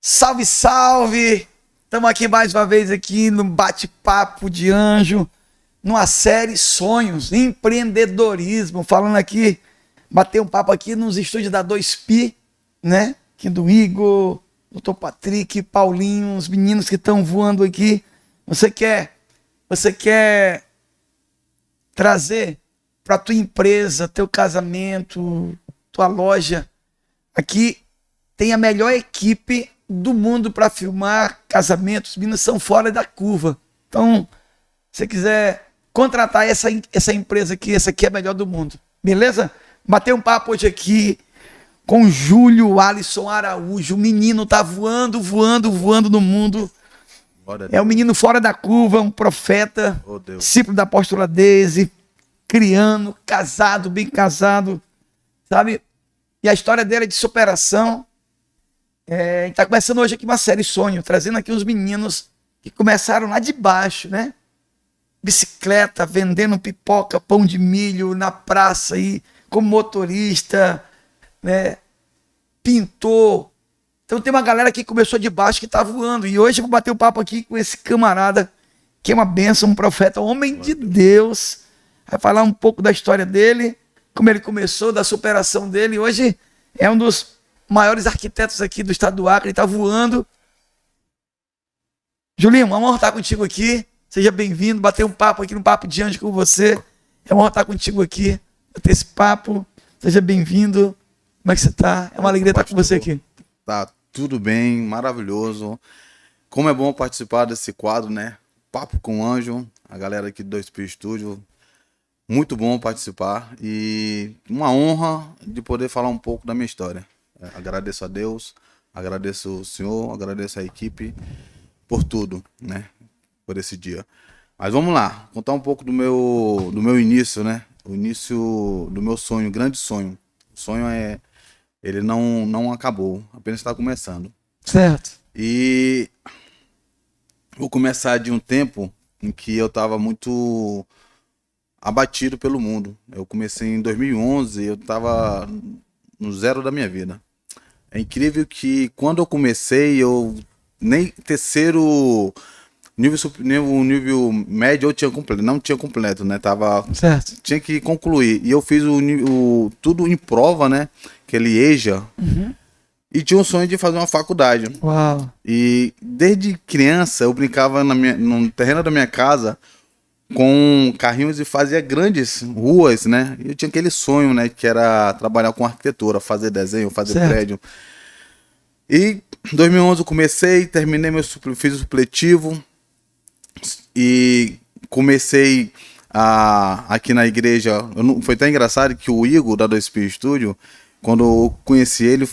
Salve, salve! Estamos aqui mais uma vez aqui no Bate-Papo de Anjo, numa série Sonhos, Empreendedorismo, falando aqui, bater um papo aqui nos estúdios da 2Pi, né? Aqui do Igor, Dr. Patrick, Paulinho, os meninos que estão voando aqui. Você quer trazer para tua empresa, teu casamento, tua loja, aqui tem a melhor equipe do mundo para filmar casamentos. Os meninos são fora da curva. Então, se você quiser contratar essa empresa aqui, essa aqui é a melhor do mundo. Beleza? Bater um papo hoje aqui com Júlio Alisson Araújo. O menino tá voando no mundo. É um menino fora da curva, um profeta, discípulo da apóstola Deise, criando, casado, bem casado, sabe? E a história dele é de superação. A gente tá começando hoje aqui uma série Sonho, trazendo aqui os meninos que começaram lá de baixo, né? Bicicleta, vendendo pipoca, pão de milho na praça aí, como motorista, né? Pintor. Então tem uma galera que começou de baixo que tá voando. E hoje eu vou bater um papo aqui com esse camarada, que é uma bênção, um profeta, um homem de Deus. Vai falar um pouco da história dele, como ele começou, da superação dele. Hoje é um dos maiores arquitetos aqui do estado do Acre, ele tá voando. Julinho, uma honra estar contigo aqui. Seja bem-vindo, bater um papo aqui no Papo de Anjo com você. É uma honra estar contigo aqui, bater esse papo. Seja bem-vindo. Como é que você tá? É uma alegria estar com você aqui. Tá tudo bem, maravilhoso. Como é bom participar desse quadro, né? Papo com Anjo, a galera aqui do 2Pi Studio. Muito bom participar e uma honra de poder falar um pouco da minha história. Agradeço a Deus, agradeço o senhor, agradeço a equipe por tudo, né? Por esse dia. Mas vamos lá, contar um pouco do meu início, né? O início do meu sonho, grande sonho. O sonho ele não acabou, apenas está começando. Certo. E vou começar de um tempo em que eu estava muito abatido pelo mundo. Eu comecei em 2011, eu estava no zero da minha vida. É incrível que quando eu comecei, eu nem terceiro nível médio eu tinha completo, não tinha completo, né? Certo. Tinha que concluir. E eu fiz tudo em prova, né? Aquele EJA. Uhum. E tinha um sonho de fazer uma faculdade. Uau. E desde criança eu brincava no terreno da minha casa com carrinhos e fazia grandes ruas, né? E eu tinha aquele sonho, né? Que era trabalhar com arquitetura, fazer desenho, fazer certo. prédio. E em 2011 eu comecei, terminei fiz o supletivo e comecei aqui na igreja. Foi tão engraçado que o Igor da 2Pi Studio, quando eu conheci ele,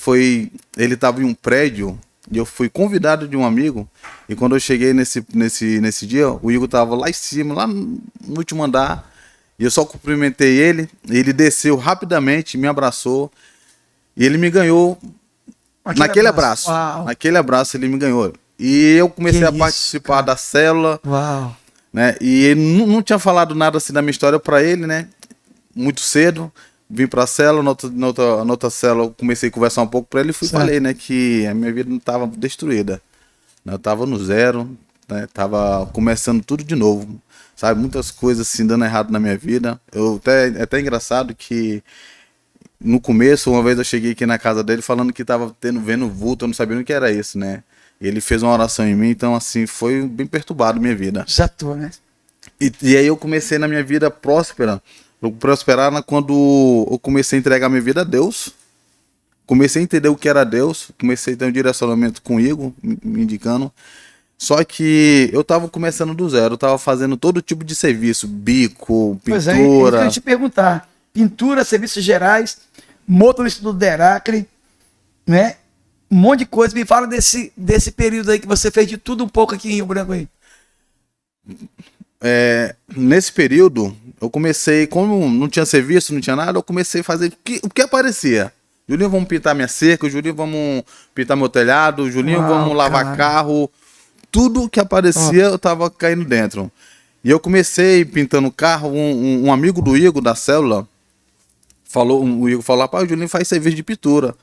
ele estava em um prédio. E eu fui convidado de um amigo, e quando eu cheguei nesse dia, o Igor tava lá em cima, lá no último andar, e eu só cumprimentei ele, e ele desceu rapidamente, me abraçou, e ele me ganhou naquele abraço. Uau. Naquele abraço ele me ganhou. E eu comecei a participar, cara, da célula, Uau. Né? E ele não tinha falado nada assim da minha história para ele, né? Muito cedo. Vim pra célula, na outra célula eu comecei a conversar um pouco pra ele e falei, né, que a minha vida não tava destruída. Eu tava no zero, né, tava começando tudo de novo, sabe, muitas coisas assim dando errado na minha vida. É até engraçado que no começo, uma vez eu cheguei aqui na casa dele falando que tava vendo vulto, eu não sabia o que era isso, né. Ele fez uma oração em mim, então assim, foi bem perturbado a minha vida. Já tô, né? E aí eu comecei na minha vida próspera. Eu prosperar quando eu comecei a entregar minha vida a Deus. Comecei a entender o que era Deus. Comecei a ter um direcionamento com o Igor, me indicando. Só que eu tava começando do zero. Eu tava fazendo todo tipo de serviço. Bico, pintura. Pois é, isso que eu ia te perguntar. Pintura, serviços gerais, motorista do Deracre, né? Um monte de coisa. Me fala desse período aí que você fez de tudo um pouco aqui em Rio Branco aí. Nesse período, eu comecei, como não tinha serviço, não tinha nada, eu comecei a fazer o que aparecia. Julinho, vamos pintar minha cerca, Julinho, vamos pintar meu telhado, Julinho, vamos lavar carro. Tudo que aparecia, eu tava caindo dentro. E eu comecei pintando carro, um amigo do Igor, da célula, o Igor falou, rapaz, o Julinho faz serviço de pintura.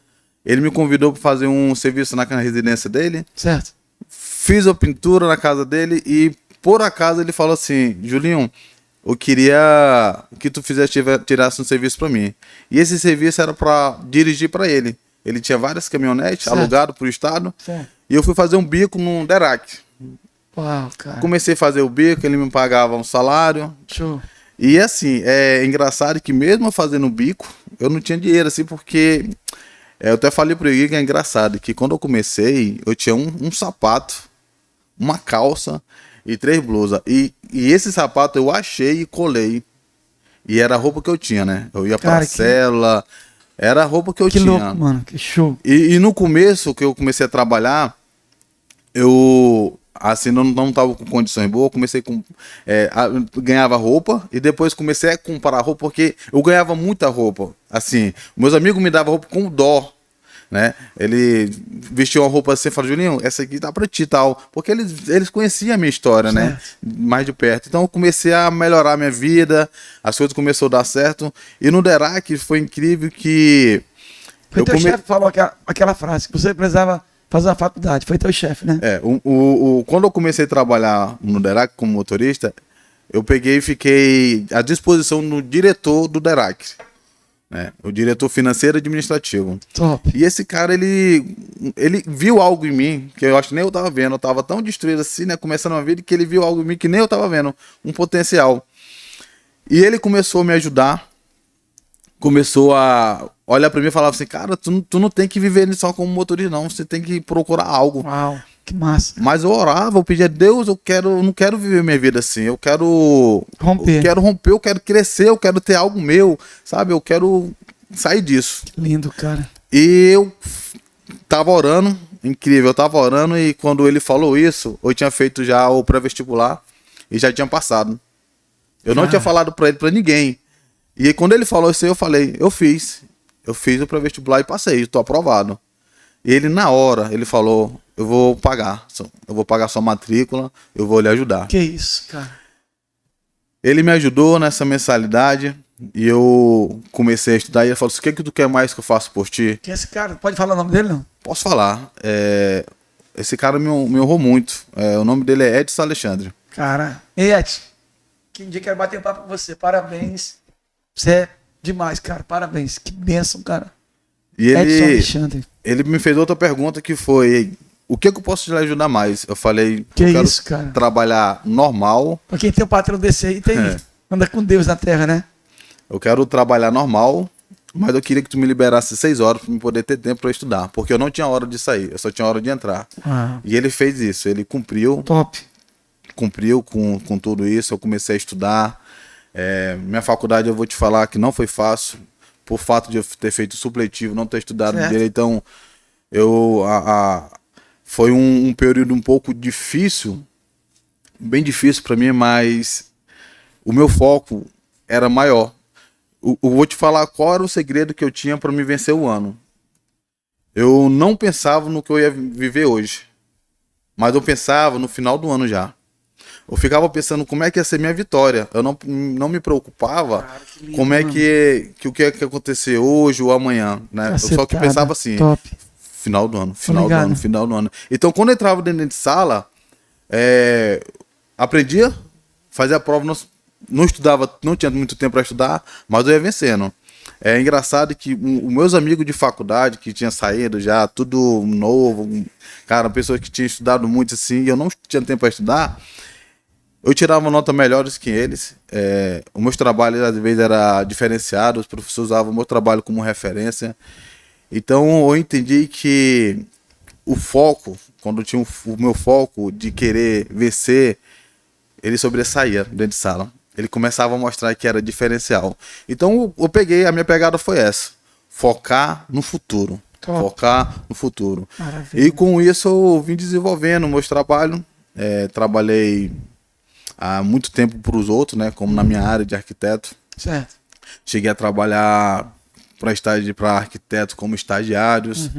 Ele me convidou para fazer um serviço na residência dele. Certo. Fiz a pintura na casa dele e, por acaso, ele falou assim: Julinho, eu queria que tu tirasse um serviço para mim. E esse serviço era para dirigir para ele. Ele tinha várias caminhonetes alugadas para o estado. Certo. E eu fui fazer um bico num Derac. Uau, cara. Comecei a fazer o bico, ele me pagava um salário. Show. E assim, é engraçado que mesmo fazendo o bico, eu não tinha dinheiro, assim, porque eu até falei pro Igor que é engraçado, que quando eu comecei, eu tinha um sapato, uma calça e 3 blusas. E esse sapato eu achei e colei. E era a roupa que eu tinha, né? Eu ia pra cela, era a roupa que eu tinha. Que louco, mano, que show. E no começo, que eu comecei a trabalhar, eu... assim, não tava com condições boas, comecei com... ganhava roupa e depois comecei a comprar roupa porque eu ganhava muita roupa. Assim, meus amigos me davam roupa com dó, né? Ele vestiu uma roupa assim e falou: Julinho, essa aqui tá pra ti e tal. Porque eles conheciam a minha história, certo, né? Mais de perto. Então eu comecei a melhorar a minha vida, as coisas começaram a dar certo. E no Derac foi incrível que... Foi teu chefe falou aquela frase, que você precisava fazer uma faculdade. Foi teu chefe, né? Quando eu comecei a trabalhar no Derac como motorista, eu peguei e fiquei à disposição do diretor do Derac, né? O diretor financeiro e administrativo. Top. E esse cara, ele viu algo em mim que eu acho que nem eu tava vendo. Eu tava tão destruído assim, né? Começando a vida, que ele viu algo em mim que nem eu tava vendo. Um potencial. E ele começou a me ajudar. Começou a olhar pra mim e falava assim: cara, tu não tem que viver só como motorista, não. Você tem que procurar algo. Uau, que massa. Mas eu orava, eu pedia a Deus, eu não quero viver minha vida assim. Eu quero romper, eu quero crescer, eu quero ter algo meu, sabe? Eu quero sair disso. Que lindo, cara. E eu tava orando, incrível, eu tava orando, e quando ele falou isso, eu tinha feito já o pré-vestibular e já tinha passado. Eu não tinha falado pra ele, pra ninguém. E aí, quando ele falou isso aí, eu falei: eu fiz o pré-vestibular e passei, tô aprovado. E ele, na hora, ele falou: eu vou pagar sua matrícula, eu vou lhe ajudar. Que isso, cara. Ele me ajudou nessa mensalidade e eu comecei a estudar. E ele falou: o que tu quer mais que eu faça por ti? Quem é esse cara? Pode falar o nome dele, não? Posso falar. Esse cara me honrou muito. O nome dele é Edson Alexandre. Cara, Edson, que um dia quero bater um papo com você. Parabéns. Você é demais, cara. Parabéns. Que bênção, cara. E Edson Alexandre. Ele me fez outra pergunta que foi: o que eu posso te ajudar mais? Eu falei: que eu quero isso, cara? Trabalhar normal. Pra quem tem um patrão desse aí, anda com Deus na terra, né? Eu quero trabalhar normal, mas eu queria que tu me liberasse 6 horas para eu poder ter tempo para estudar. Porque eu não tinha hora de sair, eu só tinha hora de entrar. E ele fez isso, ele cumpriu. Top. Cumpriu com tudo isso, eu comecei a estudar. Minha faculdade, eu vou te falar que não foi fácil, por fato de eu ter feito supletivo, não ter estudado direito. Então, foi um período um pouco difícil, bem difícil para mim, mas o meu foco era maior. Eu vou te falar qual era o segredo que eu tinha para me vencer o ano. Eu não pensava no que eu ia viver hoje, mas eu pensava no final do ano já. Eu ficava pensando como é que ia ser minha vitória. Eu não me preocupava como é que o que ia acontecer hoje ou amanhã, né? Eu só que pensava assim: final do ano, final do ano. Então, quando eu entrava dentro de sala, aprendia, fazia a prova, não estudava, não tinha muito tempo para estudar, mas eu ia vencendo. É engraçado que os meus amigos de faculdade, que tinham saído já, tudo novo, cara, pessoas que tinham estudado muito assim, e eu não tinha tempo para estudar, eu tirava nota melhores que eles. Os meus trabalhos às vezes eram diferenciados, os professores usavam o meu trabalho como referência. Então eu entendi que o foco, quando eu tinha o meu foco de querer vencer, ele sobressaía dentro de sala. Ele começava a mostrar que era diferencial. Então a minha pegada foi essa: focar no futuro. Focar no futuro. Maravilha. E com isso eu vim desenvolvendo meus trabalhos. Trabalhei há muito tempo para os outros, né? Como na minha área de arquiteto. Certo. Cheguei a trabalhar para arquiteto como estagiários.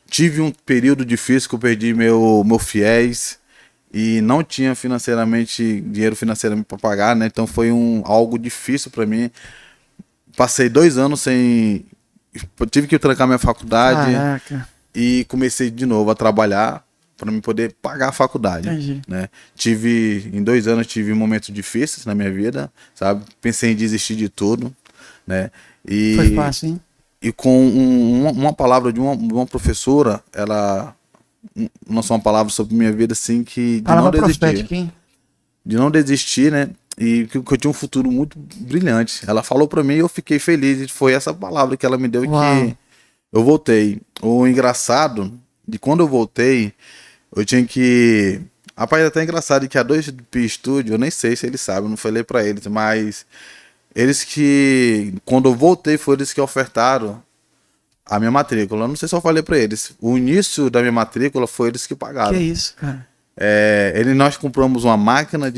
Tive um período difícil que eu perdi meu fiéis e não tinha dinheiro financeiramente para pagar, né? Então foi algo difícil para mim. Passei 2 anos sem tive que trancar minha faculdade. Caraca. E comecei de novo a trabalhar para me poder pagar a faculdade. Entendi. Né? Em 2 anos, tive momentos difíceis na minha vida, sabe? Pensei em desistir de tudo, né? E, Foi fácil, hein? e com uma palavra de uma professora, ela lançou uma palavra sobre minha vida, assim, que de Palavra não desistir. profética, hein? De não desistir, né? E que eu tinha um futuro muito brilhante. Ela falou para mim e eu fiquei feliz. E foi essa palavra que ela me deu. Uau. Que eu voltei. O engraçado de quando eu voltei, eu tinha que. Rapaz, é até engraçado que a 2P Studio, eu nem sei se eles sabem, eu não falei pra eles, mas eles que. Quando eu voltei, foram eles que ofertaram a minha matrícula. Eu não sei se eu falei pra eles. O início da minha matrícula foi eles que pagaram. Que isso, cara? Nós compramos uma máquina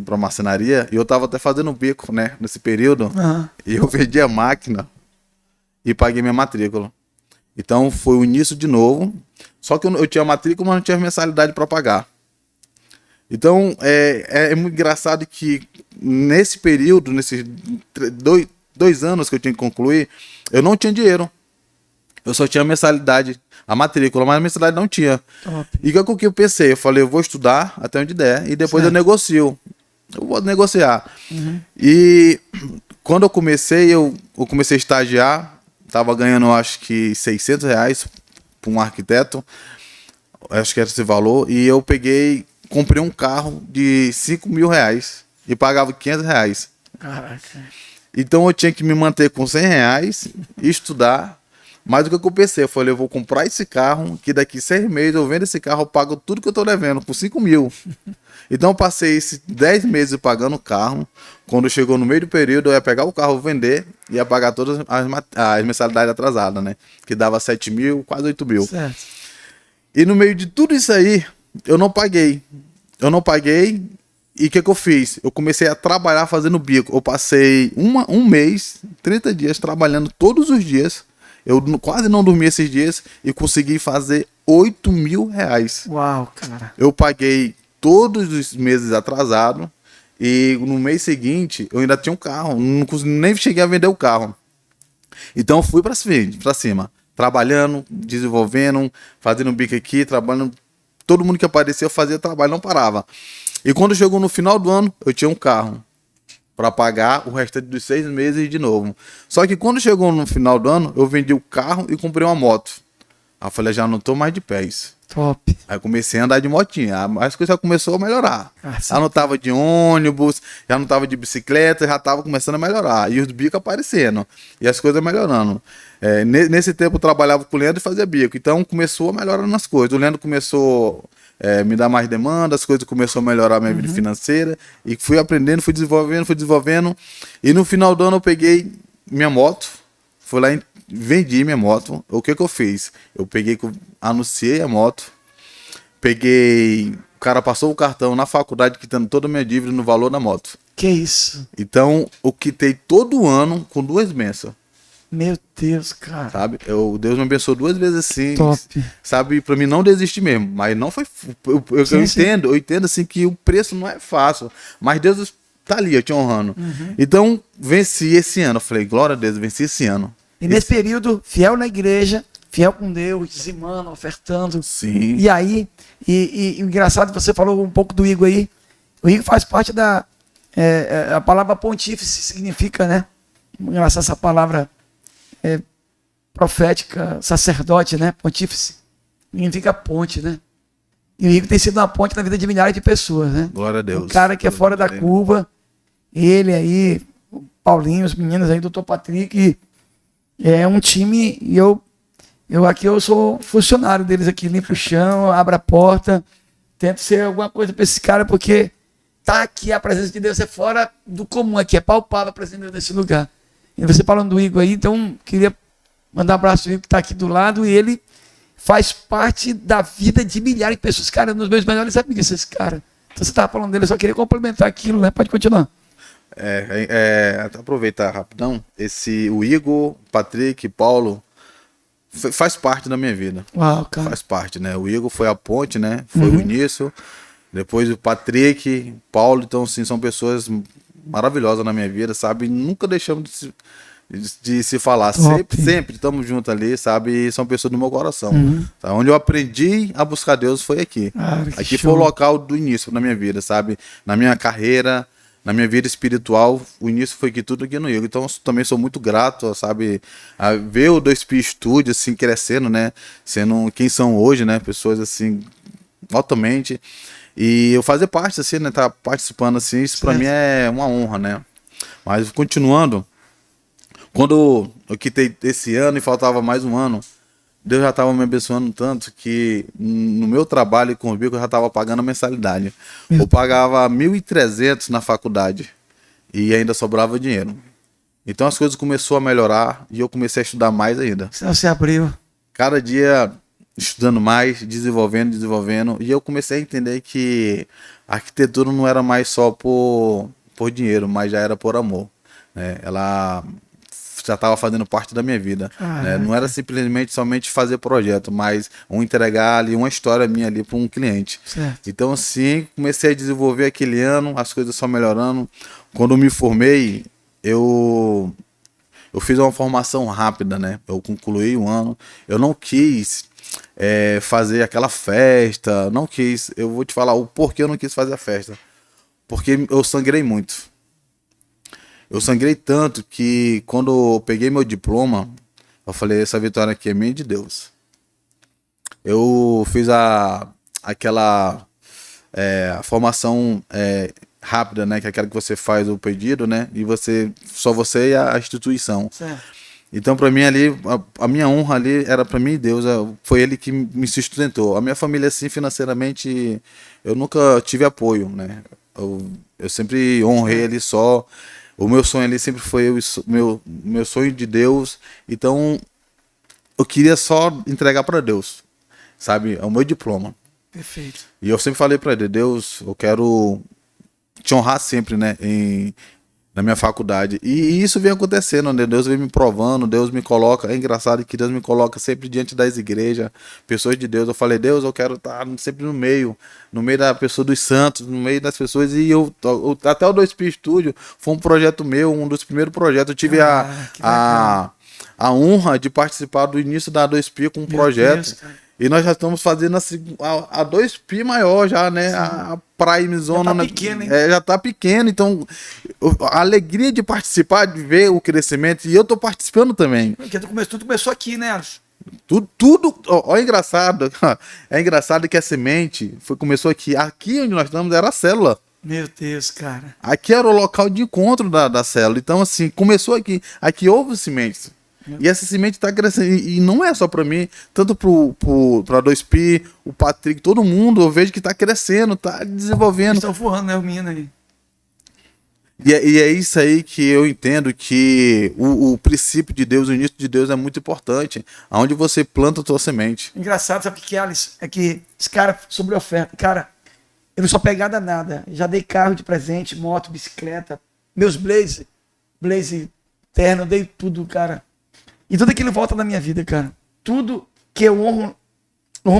para marcenaria e eu tava até fazendo bico, né, nesse período. Aham. E eu vendi a máquina e paguei minha matrícula. Então foi o início de novo. Só que eu tinha matrícula, mas não tinha mensalidade para pagar. Então é muito engraçado que nesse período, nesses 2 anos que eu tinha que concluir, eu não tinha dinheiro. Eu só tinha mensalidade, a matrícula, mas a mensalidade não tinha. Top. E o que eu pensei? Eu falei, eu vou estudar até onde der e depois eu negocio. Eu vou negociar. Uhum. E quando eu comecei a estagiar, tava ganhando acho que R$ 600 para um arquiteto, acho que era esse valor, e eu comprei um carro de R$ 5.000 e pagava R$ 500. Caraca. Então eu tinha que me manter com R$ 100 e estudar. Mas o que eu pensei? Eu falei, eu vou comprar esse carro, que daqui 6 meses eu vendo esse carro, eu pago tudo que eu tô devendo, por 5.000. Então eu passei esses 10 meses pagando o carro. Quando chegou no meio do período, eu ia pegar o carro, vender, e ia pagar todas as mensalidades atrasadas, né? Que dava 7.000, quase 8.000. Certo. E no meio de tudo isso aí, eu não paguei. E o que eu fiz? Eu comecei a trabalhar fazendo bico. Eu passei um mês, 30 dias, trabalhando todos os dias. Eu quase não dormi esses dias e consegui fazer R$ 8.000. Uau, cara. Eu paguei todos os meses atrasado e no mês seguinte eu ainda tinha um carro. Nem cheguei a vender o carro. Então eu fui pra cima, trabalhando, desenvolvendo, fazendo bico aqui, trabalhando. Todo mundo que aparecia eu fazia trabalho, não parava. E quando chegou no final do ano, eu tinha um carro para pagar o restante dos 6 meses de novo. Só que quando chegou no final do ano, eu vendi o carro e comprei uma moto. Aí eu falei, já não tô mais de pés. Top. Aí eu comecei a andar de motinha. As coisas já começou a melhorar. Sim. Já não tava de ônibus, já não tava de bicicleta, já tava começando a melhorar. E os bicos aparecendo. E as coisas melhorando. Nesse tempo eu trabalhava com o Leandro e fazia bico. Então começou a melhorar nas coisas. O Leandro começou me dar mais demanda, as coisas começaram a melhorar a minha vida financeira. E fui aprendendo, fui desenvolvendo. E no final do ano eu peguei minha moto. Fui lá e vendi minha moto. O que eu fiz? Eu anunciei a moto. O cara passou o cartão na faculdade, quitando toda a minha dívida no valor da moto. Que isso? Então, eu quitei todo ano com 2 mensalidades. Meu Deus, cara. Sabe? Deus me abençoou 2 vezes assim. Top. Sabe? Pra mim não desistir mesmo. Mas não foi. Eu entendo assim que o preço não é fácil. Mas Deus tá ali, eu te honrando. Então, venci esse ano. Eu falei, glória a Deus, venci esse ano. E nesse período, fiel na igreja, fiel com Deus, dizimando, ofertando. Sim. E aí, engraçado, você falou um pouco do Igor aí. O Igor faz parte da. A palavra pontífice significa, né? Engraçado essa palavra profética, sacerdote, né? Pontífice. Significa ponte, né? E o Igor tem sido uma ponte na vida de milhares de pessoas, né? Glória a Deus. Um cara que é fora da curva. Ele aí, o Paulinho, os meninos aí, o Dr. Patrick. É um time, e eu sou funcionário deles aqui, limpo o chão, abro a porta, tento ser alguma coisa para esse cara, porque tá aqui, a presença de Deus é fora do comum aqui, é palpável a presença de Deus nesse lugar. E você falando do Igor aí, então queria mandar um abraço ao Igor que está aqui do lado, e ele faz parte da vida de milhares de pessoas. Cara, nos meus melhores amigos, esse cara. Então você estava falando dele, eu só queria complementar aquilo, né? Pode continuar. Aproveitar rapidão, o Igor, Patrick, Paulo faz parte da minha vida. Uau, cara. Faz parte, né? O Igor foi a ponte, né? Foi o início. Depois o Patrick, Paulo, então assim, são pessoas maravilhosas na minha vida, sabe? Nunca deixamos de se falar. Sempre estamos juntos ali, sabe? E são pessoas do meu coração. Tá? Onde eu aprendi a buscar Deus foi aqui. Aqui foi o local do início na minha vida, sabe? Na minha carreira, na minha vida espiritual, o início foi aqui, tudo aqui no Igor. Então eu também sou muito grato, sabe? A ver o 2P Studio assim crescendo, né? Sendo quem são hoje, né? Pessoas assim altamente. E eu fazer parte assim, né? Tá participando assim, isso para mim é uma honra, né? Mas continuando, quando eu quitei esse ano e faltava mais um ano, Deus já estava me abençoando tanto que no meu trabalho com o Bico eu já estava pagando a mensalidade. Eu pagava 1.300 na faculdade e ainda sobrava dinheiro. Então as coisas começaram a melhorar e eu comecei a estudar mais ainda. Você abriu. Cada dia estudando mais, desenvolvendo. E eu comecei a entender que a arquitetura não era mais só por dinheiro, mas já era por amor. Né? Ela já estava fazendo parte da minha vida. Né? Não era simplesmente somente fazer projeto, mas entregar ali uma história minha ali para um cliente. Certo. Então, assim, comecei a desenvolver aquele ano, as coisas só melhorando. Quando eu me formei, eu fiz uma formação rápida, né? Eu concluí um ano. Eu não quis fazer aquela festa, não quis. Eu vou te falar o porquê eu não quis fazer a festa. Porque eu sangrei muito. Eu sangrei tanto que quando eu peguei meu diploma, eu falei, essa vitória aqui é minha e de Deus. Eu fiz aquela formação rápida, né? Que é aquela que você faz o pedido, né? E só você e a instituição. Certo. Então, para mim ali, a minha honra ali era para mim e Deus. Foi ele que me sustentou. A minha família, assim, financeiramente, eu nunca tive apoio, né? Eu sempre honrei ali só. O meu sonho ali sempre foi meu sonho de Deus. Então, eu queria só entregar para Deus, sabe? É o meu diploma. Perfeito. E eu sempre falei para ele, Deus, eu quero te honrar sempre, né? Na minha faculdade. E isso vem acontecendo, né? Deus vem me provando, Deus me coloca. É engraçado que Deus me coloca sempre diante das igrejas, pessoas de Deus. Eu falei, Deus, eu quero estar sempre no meio da pessoa dos santos, no meio das pessoas. E até o 2P Studio foi um projeto meu, um dos primeiros projetos. Eu tive a honra de participar do início da 2P com um projeto. Deus, e nós já estamos fazendo a 2P maior já, né? Sim. A Prime Zona. Já tá pequeno, hein? Já tá pequeno, então a alegria de participar, de ver o crescimento, e eu tô participando também. Porque tudo começou aqui, né, Alisson? Tudo, é engraçado. É engraçado que a semente começou aqui. Aqui onde nós estamos era a célula. Meu Deus, cara. Aqui era o local de encontro da célula. Então, assim, começou aqui. Aqui houve sementes. E essa semente está crescendo. E não é só para mim, tanto para 2P, o Patrick, todo mundo, eu vejo que está crescendo, está desenvolvendo. Estão voando, né, o menino aí. E é isso aí que eu entendo que o princípio de Deus, o início de Deus é muito importante. Aonde você planta a tua semente. Engraçado, sabe o que é, Alisson? É que esse cara, sobre oferta, cara, eu não sou pegado a nada. Já dei carro de presente, moto, bicicleta, meus blaze terno, eu dei tudo, cara. E tudo aquilo volta na minha vida, cara. Tudo que eu honro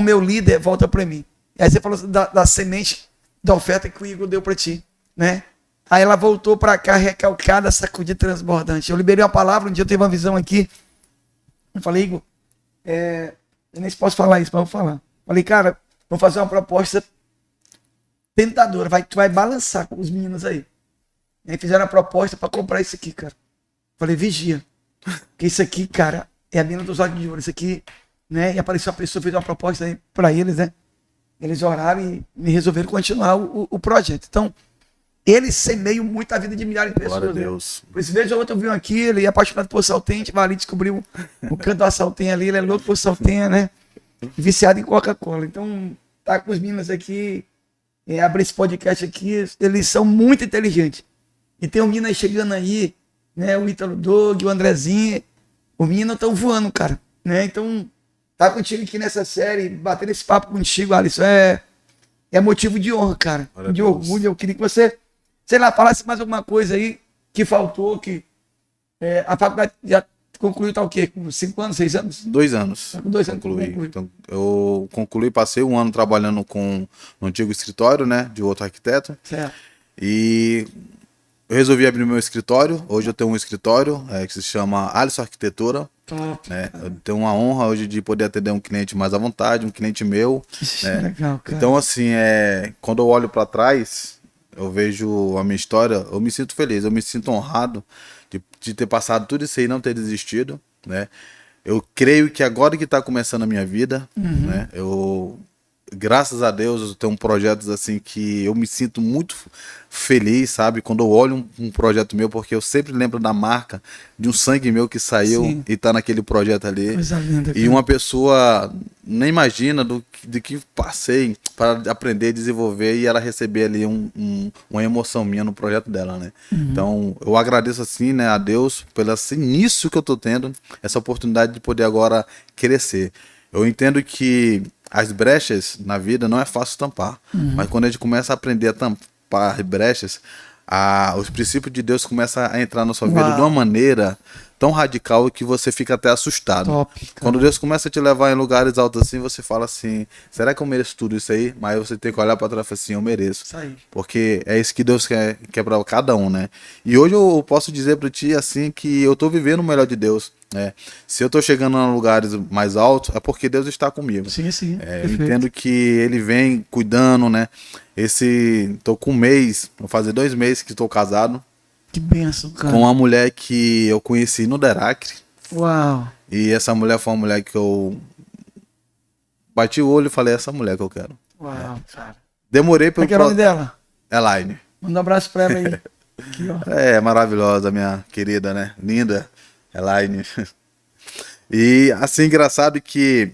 meu líder volta pra mim. E aí você falou da semente, da oferta que o Igor deu pra ti, né? Aí ela voltou pra cá recalcada, sacudida, transbordante. Eu liberei uma palavra, um dia eu tive uma visão aqui. Eu falei, Igor, eu nem posso falar isso, mas eu vou falar. Falei, cara, vamos fazer uma proposta tentadora. Tu vai balançar com os meninos aí. E aí fizeram a proposta pra comprar isso aqui, cara. Falei, vigia. Porque isso aqui, cara, é a mina dos olhos de ouro. Isso aqui, né? E apareceu uma pessoa, fez uma proposta aí pra eles, né? Eles oraram e me resolveram continuar o projeto. Então, eles semeiam muito a vida de milhares de pessoas. Glória a Deus. Né? Por isso, vez ou outra eu vi aqui, ele é apaixonado por Saltenha, vai ali, descobriu o canto da Saltenha ali, ele é louco por Saltenha, né? Viciado em Coca-Cola. Então, tá com os meninos aqui, abrir esse podcast aqui, eles são muito inteligentes. E tem um menino aí chegando aí, né, o Ítalo Doug, o Andrezinho, os meninos estão voando, cara, né, então, tá contigo aqui nessa série, batendo esse papo contigo, Alisson, é motivo de honra, cara, de orgulho. Eu queria que você, sei lá, falasse mais alguma coisa aí que faltou, que a faculdade já concluiu, tá o quê, com 5 anos, 6 anos? 2 anos. Tá com 2 anos. Concluí. Então, eu concluí, passei 1 ano trabalhando no antigo escritório, né, de outro arquiteto. Certo. E eu resolvi abrir meu escritório. Hoje eu tenho um escritório que se chama Alisson Arquitetura. Top. Né? Eu tenho uma honra hoje de poder atender um cliente mais à vontade, um cliente meu. Que Né? legal, cara. Então, assim, quando eu olho para trás, eu vejo a minha história, eu me sinto feliz, eu me sinto honrado de ter passado tudo isso aí e não ter desistido, né? Eu creio que agora que está começando a minha vida, né? Graças a Deus, eu tenho projetos assim que eu me sinto muito feliz, sabe? Quando eu olho um projeto meu, porque eu sempre lembro da marca de um sangue meu que saiu. Sim. E tá naquele projeto ali. Coisa linda, cara. E uma pessoa nem imagina do que passei para aprender, desenvolver e ela receber ali uma emoção minha no projeto dela, né? Então, eu agradeço assim, né, a Deus pelo esse início que eu tô tendo, essa oportunidade de poder agora crescer. Eu entendo que as brechas na vida não é fácil tampar, mas quando a gente começa a aprender a tampar brechas, os princípios de Deus começam a entrar na sua vida de uma maneira tão radical que você fica até assustado. Top, quando Deus começa a te levar em lugares altos assim, você fala assim, será que eu mereço tudo isso aí? Mas você tem que olhar para trás e falar assim, eu mereço. Isso aí. Porque é isso que Deus quer para cada um, né? E hoje eu posso dizer para ti assim que eu tô vivendo o melhor de Deus. Se eu tô chegando em lugares mais altos, é porque Deus está comigo. Sim, sim. Eu entendo que Ele vem cuidando, né? Tô com um mês, vou fazer 2 meses que estou casado. Que benção, cara. Com uma mulher que eu conheci no Deracre. Uau. E essa mulher foi uma mulher que eu bati o olho e falei, essa mulher que eu quero. Uau, cara. Demorei pelo... Qual é o nome dela? Elaine. Manda um abraço pra ela aí. Aqui, ó. Maravilhosa, minha querida, né? Linda. Elaine. E assim, engraçado que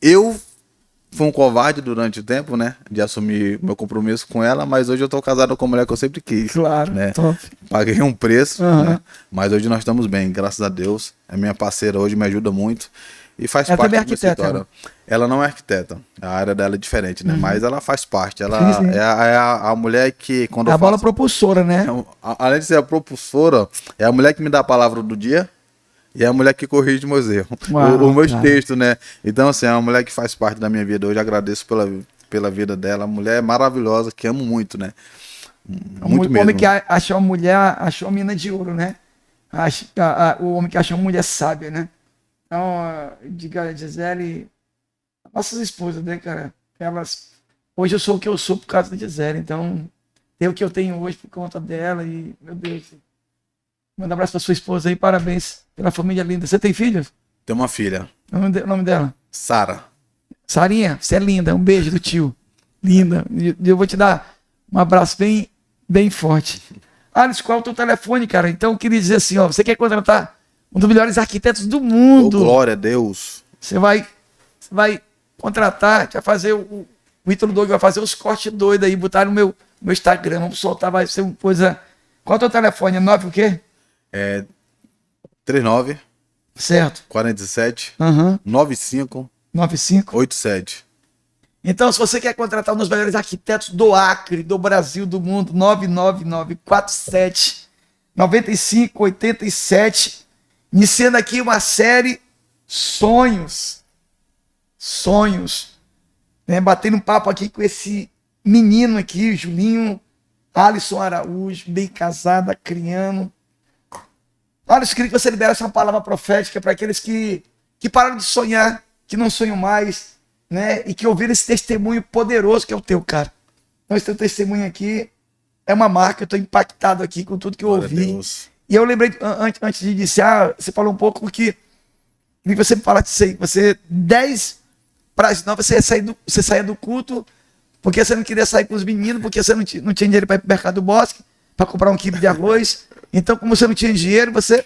eu fui um covarde durante o tempo, né? De assumir meu compromisso com ela, mas hoje eu tô casado com a mulher que eu sempre quis. Claro, né? Top. Paguei um preço, né? Mas hoje nós estamos bem, graças a Deus. A minha parceira hoje me ajuda muito e faz parte da minha história. Ela não é arquiteta, a área dela é diferente, né? Mas ela faz parte. Ela sim. É a mulher que quando a bola propulsora, né? Além de ser a propulsora, é a mulher que me dá a palavra do dia. E é a mulher que corrige meus erros, os meus textos, né? Então, assim, é uma mulher que faz parte da minha vida. Hoje agradeço pela vida dela. Mulher maravilhosa, que amo muito, né? Muito mesmo. O homem que achou a mulher, achou a mina de ouro, né? O homem que achou a mulher sábia, né? Então, diga a Gisele, nossas esposas, né, cara? Hoje eu sou o que eu sou por causa da Gisele. Então, tenho o que eu tenho hoje por conta dela e, meu Deus... Manda um abraço pra sua esposa aí, parabéns pela família linda. Você tem filhos? Tenho uma filha. O nome dela? Sara. Sarinha, você é linda. Um beijo do tio. Linda. Eu vou te dar um abraço bem, bem forte. Alisson, qual é o teu telefone, cara? Então eu queria dizer assim, ó, você quer contratar um dos melhores arquitetos do mundo? Glória a Deus. Você vai contratar, vai fazer o Ítalo Doug vai fazer os cortes doidos aí, botar no meu Instagram, vamos soltar, vai ser uma coisa... Qual é o teu telefone? É 9 o quê? 39 certo 47 95 87. Então, se você quer contratar um dos melhores arquitetos do Acre, do Brasil, do mundo, 99947 9587, iniciando aqui uma série Sonhos, né? Batendo um papo aqui com esse menino aqui, Julinho Alisson Araújo, bem casado, acriano. Olha, eu queria que você liberasse uma palavra profética para aqueles que pararam de sonhar, que não sonham mais, né? E que ouviram esse testemunho poderoso que é o teu, cara. Então, esse teu testemunho aqui é uma marca, eu estou impactado aqui com tudo que eu ouvi. E eu lembrei, antes de iniciar, você falou um pouco que você fala disso aí, você 10 para as 9, você saía do culto, porque você não queria sair com os meninos, porque você não tinha dinheiro para ir para o Mercado do Bosque, para comprar um quilo de arroz. Então, como você não tinha dinheiro, você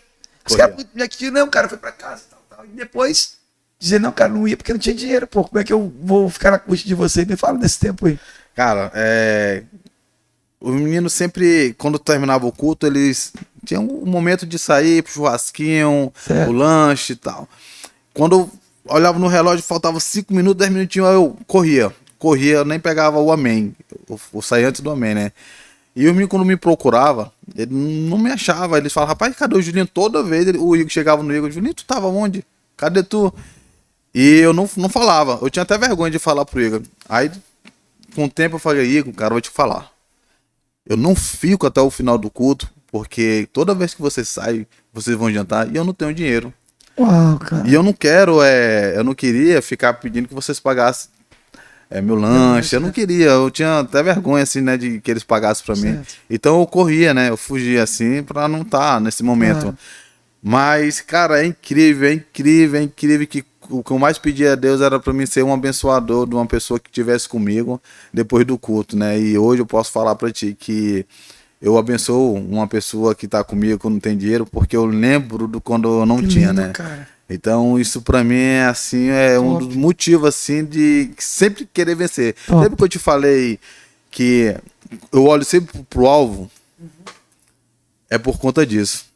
era muito negativo, não, cara, foi para casa tal. E depois, dizer, não, cara, não ia porque não tinha dinheiro, pô, como é que eu vou ficar na custa de você? Me fala desse tempo aí. Cara, os meninos sempre, quando terminava o culto, eles tinham um momento de sair pro churrasquinho, o lanche e tal. Quando eu olhava no relógio, faltava 5 minutos, 10 minutinhos, eu corria, eu nem pegava o amém, eu saía antes do amém, né? E o menino, quando me procurava, ele não me achava. Eles falavam, rapaz, cadê o Julinho? Toda vez o Igor chegava no Igor, Julinho, tu tava onde? Cadê tu? E eu não falava. Eu tinha até vergonha de falar pro Igor. Aí, com o tempo, eu falei, Igor, cara, eu vou te falar. eu não fico até o final do culto, porque toda vez que você sai, vocês vão jantar e eu não tenho dinheiro. Uau, cara. E eu não quero, eu não queria ficar pedindo que vocês pagassem meu lanche. Eu não queria, eu tinha até vergonha, assim, né, de que eles pagassem pra mim. Certo. Então eu corria, né, eu fugia, assim, pra não estar nesse momento. Claro. Mas, cara, é incrível, é incrível, é incrível que o que eu mais pedia a Deus era pra mim ser um abençoador de uma pessoa que estivesse comigo depois do culto, né? E hoje eu posso falar pra ti que eu abençoo uma pessoa que tá comigo quando não tem dinheiro, porque eu lembro do quando eu não Que tinha, lindo, né? cara. Então isso pra mim é assim, é um Top. dos motivos assim de sempre querer vencer. Top. Lembra que eu te falei que eu olho sempre pro alvo? É por conta disso.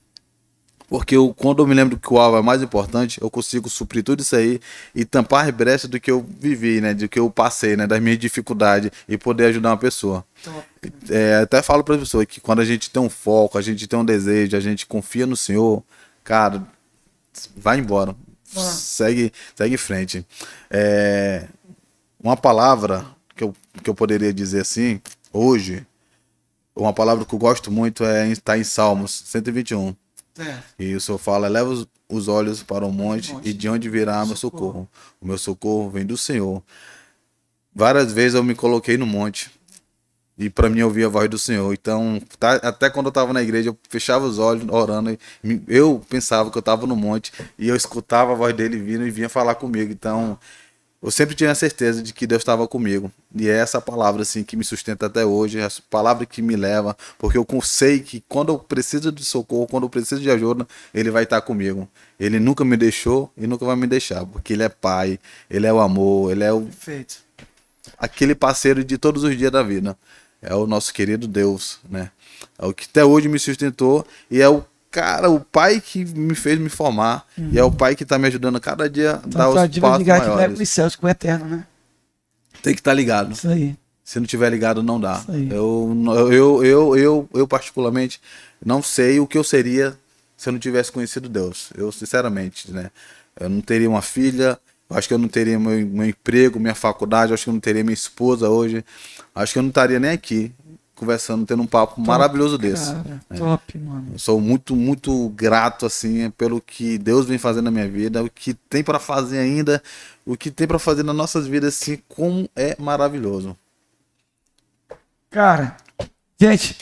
Porque quando eu me lembro que o alvo é mais importante, eu consigo suprir tudo isso aí e tampar as brechas do que eu vivi, né? Do que eu passei, né? Das minhas dificuldades e poder ajudar uma pessoa. Até falo para as pessoas que quando a gente tem um foco, a gente tem um desejo, a gente confia no Senhor, cara, vai embora. Segue em frente. Uma palavra que eu poderia dizer assim, hoje, uma palavra que eu gosto muito está em Salmos 121. E o Senhor fala, leva os olhos para o monte e de onde virá meu socorro. O meu socorro vem do Senhor. Várias vezes eu me coloquei no monte e para mim ouvir a voz do Senhor. Então, até quando eu estava na igreja, eu fechava os olhos orando. Eu pensava que eu estava no monte e eu escutava a voz dele vindo e vinha falar comigo. Então, eu sempre tinha a certeza de que Deus estava comigo. E é essa palavra assim que me sustenta até hoje, é essa palavra que me leva, porque eu sei que quando eu preciso de socorro, quando eu preciso de ajuda, Ele vai estar comigo. Ele nunca me deixou e nunca vai me deixar, porque Ele é Pai, Ele é o amor, Ele é Perfeito. aquele parceiro de todos os dias da vida. É o nosso querido Deus, né? É o que até hoje me sustentou e é o pai que me fez me formar e é o pai que está me ajudando a cada dia a dar os passos maiores. Os céus com o eterno, né? Tem que estar ligado. Isso aí. Se não tiver ligado, não dá. Isso aí. Eu particularmente não sei o que eu seria se eu não tivesse conhecido Deus. Eu, sinceramente, né? Eu não teria uma filha, eu acho que eu não teria meu emprego, minha faculdade, eu acho que eu não teria minha esposa hoje. Acho que eu não estaria nem aqui conversando, tendo um papo maravilhoso desse. Cara, top, mano. Eu sou muito, muito grato, assim, pelo que Deus vem fazendo na minha vida, o que tem para fazer ainda, o que tem para fazer nas nossas vidas, assim, como é maravilhoso. Cara, gente,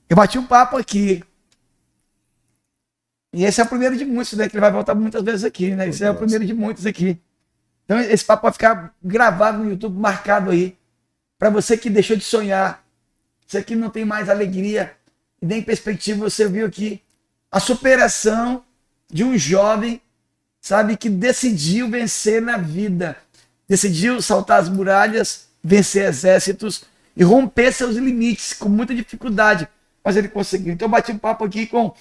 eu bati um papo aqui. E esse é o primeiro de muitos, né? Que ele vai voltar muitas vezes aqui, né? Esse é o primeiro de muitos aqui. Então, esse papo vai ficar gravado no YouTube, marcado aí. Para você que deixou de sonhar, você que não tem mais alegria e nem perspectiva, você viu aqui a superação de um jovem, sabe, que decidiu vencer na vida. Decidiu saltar as muralhas, vencer exércitos e romper seus limites com muita dificuldade. Mas ele conseguiu. Então eu bati um papo aqui com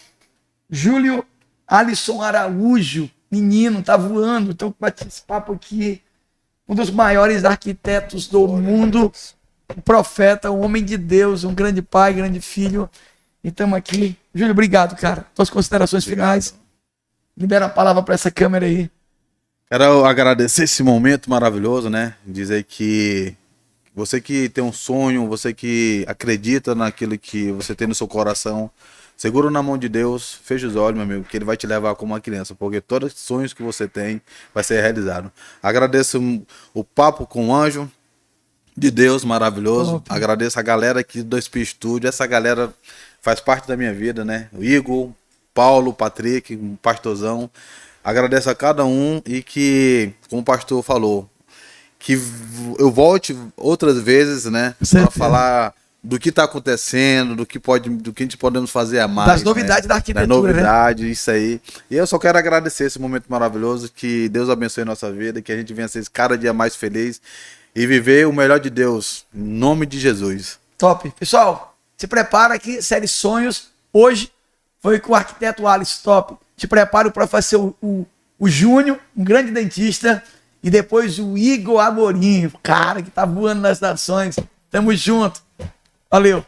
Júlio Alisson Araújo, menino, tá voando. Então eu bati esse papo aqui. Um dos maiores arquitetos do mundo, um profeta, um homem de Deus, um grande pai, grande filho. E estamos aqui. Júlio, obrigado, cara. Suas considerações finais. Libera a palavra para essa câmera aí. Quero agradecer esse momento maravilhoso, né? Dizer que você que tem um sonho, você que acredita naquilo que você tem no seu coração, segura na mão de Deus, fecha os olhos, meu amigo, que Ele vai te levar como uma criança, porque todos os sonhos que você tem vai ser realizado. Agradeço o papo com o anjo de Deus maravilhoso. Top. Agradeço a galera aqui do SP Studio. Essa galera faz parte da minha vida, né? O Igor, Paulo, Patrick, um pastorzão. Agradeço a cada um e que, como o pastor falou, que eu volte outras vezes, né? Para falar do que está acontecendo, do que a gente podemos fazer a mais. Das novidades, né? Da arquitetura, das novidades, né? Isso aí. E eu só quero agradecer esse momento maravilhoso, que Deus abençoe a nossa vida, que a gente venha ser cada dia mais feliz e viver o melhor de Deus, em nome de Jesus. Top. Pessoal, se prepara aqui, série Sonhos, hoje foi com o arquiteto Alisson, top. Te preparo para fazer o Júnior, um grande dentista, e depois o Igor Amorim, cara que tá voando nas nações. Tamo junto. Valeu.